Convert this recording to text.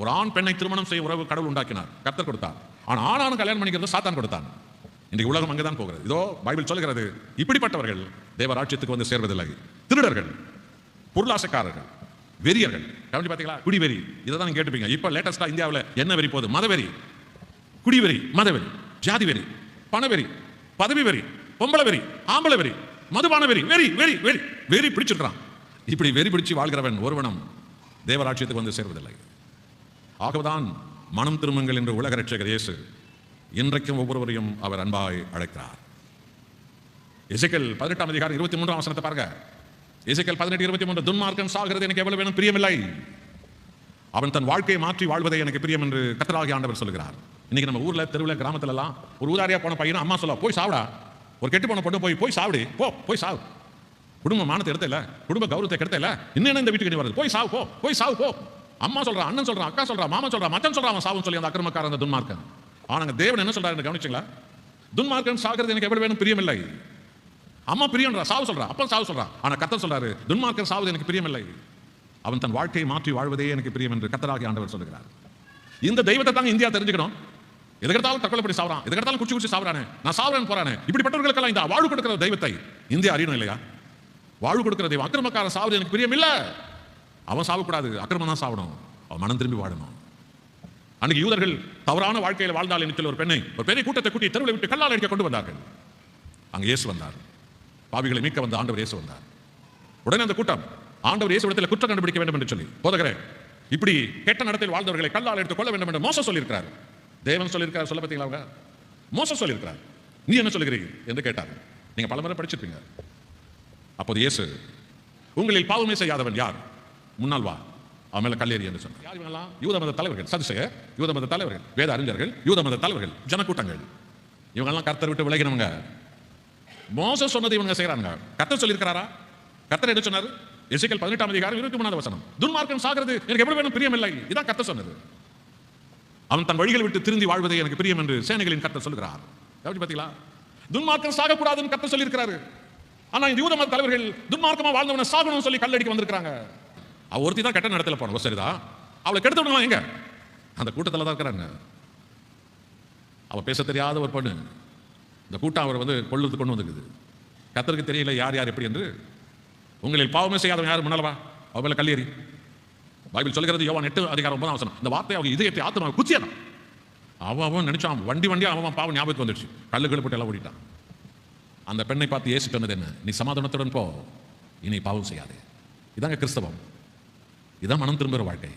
ஒரு ஆண் பெண்ணை திருமணம் செய்ய உறவு கடவுள் உண்டாக்கினார், கர்த்தர் கொடுத்தார். ஆனால் ஆணான கல்யாணம் பண்ணிக்கிறது சாத்தான் கொடுத்தான். இன்றைக்கு உலகம் அங்கேதான் போகிறது. இதோ பைபிள் சொல்கிறது, இப்படிப்பட்டவர்கள் தேவராட்சியத்துக்கு வந்து சேர்வதில்லை. திருடர்கள், பொருளாசைக்காரர்கள், வெறியர்கள். கவனிச்சு பார்த்தீங்களா? குடிவெறி. இதை தான் கேட்டுப்பீங்க. இப்போ லேட்டஸ்டா இந்தியாவில் என்ன வெறி போகுது? மதவெறி, குடிவெறி, மதவெறி, ஜாதி வெறி, பணவெறி, பதவி வெறி, பொம்பளை வெறி, ஆம்பளை வெறி, மதுபான வெறி, வெறி வெறி வெறி வெறி பிடிச்சிருக்கான். இப்படி வெறி பிடிச்சு வாழ்கிறவன் ஒருவனும் தேவராட்சியத்துக்கு வந்து சேர்வதில்லை. ஆகவேதான் மனம் திரும்புங்கள் என்று உலக ரட்சகர் இயேசு இன்றைக்கும் ஒவ்வொருவரையும் அவர் அன்பாய் அழைக்கிறார். எசேக்கியேல் 18 அதிகாரம் 23 வசனத்தை பாருங்க. எசேக்கியேல் 18:23, துன்மார்க்கன் சாகிறது எனக்கு எவ்வளவு வேணும் பிரியமில்லை, அவன் தன் வாழ்க்கையை மாற்றி வாழ்வதை எனக்கு பிரியம் என்று கர்த்தராகிய ஆண்டவர் சொல்கிறார். இன்னைக்கு நம்ம ஊர்ல, தெருவில், கிராமத்துல எல்லாம் ஒரு ஊதாரியா போன பையனும் அம்மா சொல்ல, போய் சாவுடா, ஒரு கெட்டு போன பொண்ணு போய் சாவுடு, போய் சாவு, குடும்ப மானத்தை எடுத்த இல்ல, குடும்ப கௌரவத்தை கெடுத்த இல்ல, இன்னும் இந்த வீட்டுக்கு நீ வருது, போய் சாவு, போய் சாவு, போ. அம்மா சொல்றான், அண்ணன் சொல்றான், அக்கா சொல்றான், மாமா சொல்றான், மச்சான் சொல்றான், அவன் சாவுன்னு சொல்லி அந்த அக்கிரமக்காரன், அந்த துன்மார்க்கன். ஆனாங்க தேவன் என்ன சொல்றாரு கவனிச்சீங்களா? துன்மார்க்கன் சாகிறது எனக்கு எவ்வளவு வேணும் பிரியமில்லை. அம்மா பிரியம்ன்றா, சாவு சொல்றா, அப்பா சாவு சொல்றா. ஆனா கர்த்தர் சொல்றாரு, துன்மார்க்கன் சாவது எனக்கு பிரியமில்லை, அவன் தன் வாழ்க்கையை மாற்றி வாழ்வதே எனக்கு பிரியம் என்று கர்த்தராகிய ஆண்டவர் சொல்கிறார். இந்த தெய்வத்தை தாங்க இந்தியா தெரிஞ்சுக்கணும். எதுக்கெடுத்தாலும் தற்கொலைப்படி சாவறான், எதுக்கெடுத்தாலும் குச்சி சாவறானே, நான் சாவறேன் போறானே, இப்படிப்பட்டவர்களுக்கெல்லாம் இந்த வாழ்வு கொடுக்கிற தெய்வத்தை இந்தியா அறியணும் இல்லையா? வாழ்வு கொடுக்கிற தெய்வம். அக்கிரமக்காரன் சாவது எனக்கு பிரியம் இல்ல, அவன் சாவக்கூடாது, அக்கிரமம் தான் சாவணும், அவன் மனம் திரும்பி வாழணும். அன்னைக்கு யூதர்கள் தவறான வாழ்க்கையில் வாழ்ந்தால் இடத்தில் ஒரு பெரிய கூட்டத்தை கூட்டி தெருவில் விட்டு கல்லால் அடிக்க கொண்டு வந்தார்கள். அங்கே இயேசு வந்தார். பாவிகளை மீட்க வந்த ஆண்டவர் இயேசு வந்தார். உடனே அந்த கூட்டம் ஆண்டவர் இயேசு இடத்தில் குற்றம் கண்டுபிடிக்க வேண்டும் என்று சொல்லி, போதகரே இப்படி கெட்ட நடத்தில் வாழ்ந்தவர்களை கல்லால் எடுத்துக் கொள்ள வேண்டும் என்று மோசே சொல்லியிருக்கிறார். தேவன் சொல்லியிருக்கிறார், சொல்ல பார்த்தீங்களா? அவங்க மோசே சொல்லியிருக்கிறார், நீ என்ன சொல்லுகிறீங்க என்று கேட்டார். நீங்க பலமுறை படிச்சிருப்பீங்க. அப்போது இயேசு, உங்களில் பாவமே செய்யாதவன் யார், முன்னால் வா, அவன் மேல கல்லேறி என்று சொன்னார். யார் இவங்கெல்லாம்? யூத மத தலைவர்கள், சதுசேயர், யூத மத தலைவர்கள், வேத அறிஞர்கள், யூத மத தலைவர்கள், ஜனக்கூட்டங்கள். இவங்கெல்லாம் கர்த்தர் விட்டு விலகினவங்க. மோசே சொன்னதை இவங்க செய்யறாங்க. கர்த்தர் சொல்லியிருக்கிறாரா? கர்த்தர் என்ன சொன்னார்? எசேக்கியேல் 18 அதிகாரம் 23 வசனம், துன்மார்க்கன் சாகிறது எனக்கு எவ்வளவு வேணும் பிரியமில்லை. இதான் கர்த்தர் சொன்னது. அவன் தன் வழிகளை விட்டு திருந்தி வாழ்வதை எனக்கு பிரியம் என்று சேனைகளின் கர்த்தர் சொல்கிறார். பாத்தீங்களா? துன்மார்க்கன் சாகக்கூடாதுன்னு கர்த்தர் சொல்லியிருக்கிறாரு. ஆனா இந்த யூத மத தலைவர்கள் துன்மார்க்கமா வாழ்ந்தவனை சாகணும்னு சொல்லி கல்லடிக்க வந்திருக்காங்க. அவ ஒருத்தி தான் கெட்ட நடத்தல போன, சரிதான், அவளை கெடுத்து விடலாம். எங்க? அந்த கூட்டத்தில் தான் இருக்கிறாங்க. அவ பேச தெரியாத ஒரு பொண்ணு. இந்த கூட்டம் அவர் கொள்ளுறது கொண்டு வந்துருக்குது. கர்த்தருக்கு தெரியல யார் யார் எப்படி என்று. உங்களில் பாவமே செய்யாதவன் யார், முன்னாலவா, அவ மேல கல்லேறி. பைபிள் சொல்கிறது, யோவான் 8 அதிகாரம் 9 வசனம், இந்த வார்த்தை அவங்க இதயத்தை ஆத்மா குச்சியதான். அவன் நினைச்சான், வண்டியா அவன் பாவம் ஞாபகத்துக்கு வந்துடுச்சு, கல்லுகளை போட்டு எல்லாம் ஓடிட்டான். அந்த பெண்ணை பார்த்து இயேசு சொன்னது என்ன? நீ சமாதானத்துடன் போ, இனி பாவம் செய்யாதே. இதாங்க கிறிஸ்தவம், இதான் மனம் திரும்புகிற வாழ்க்கை.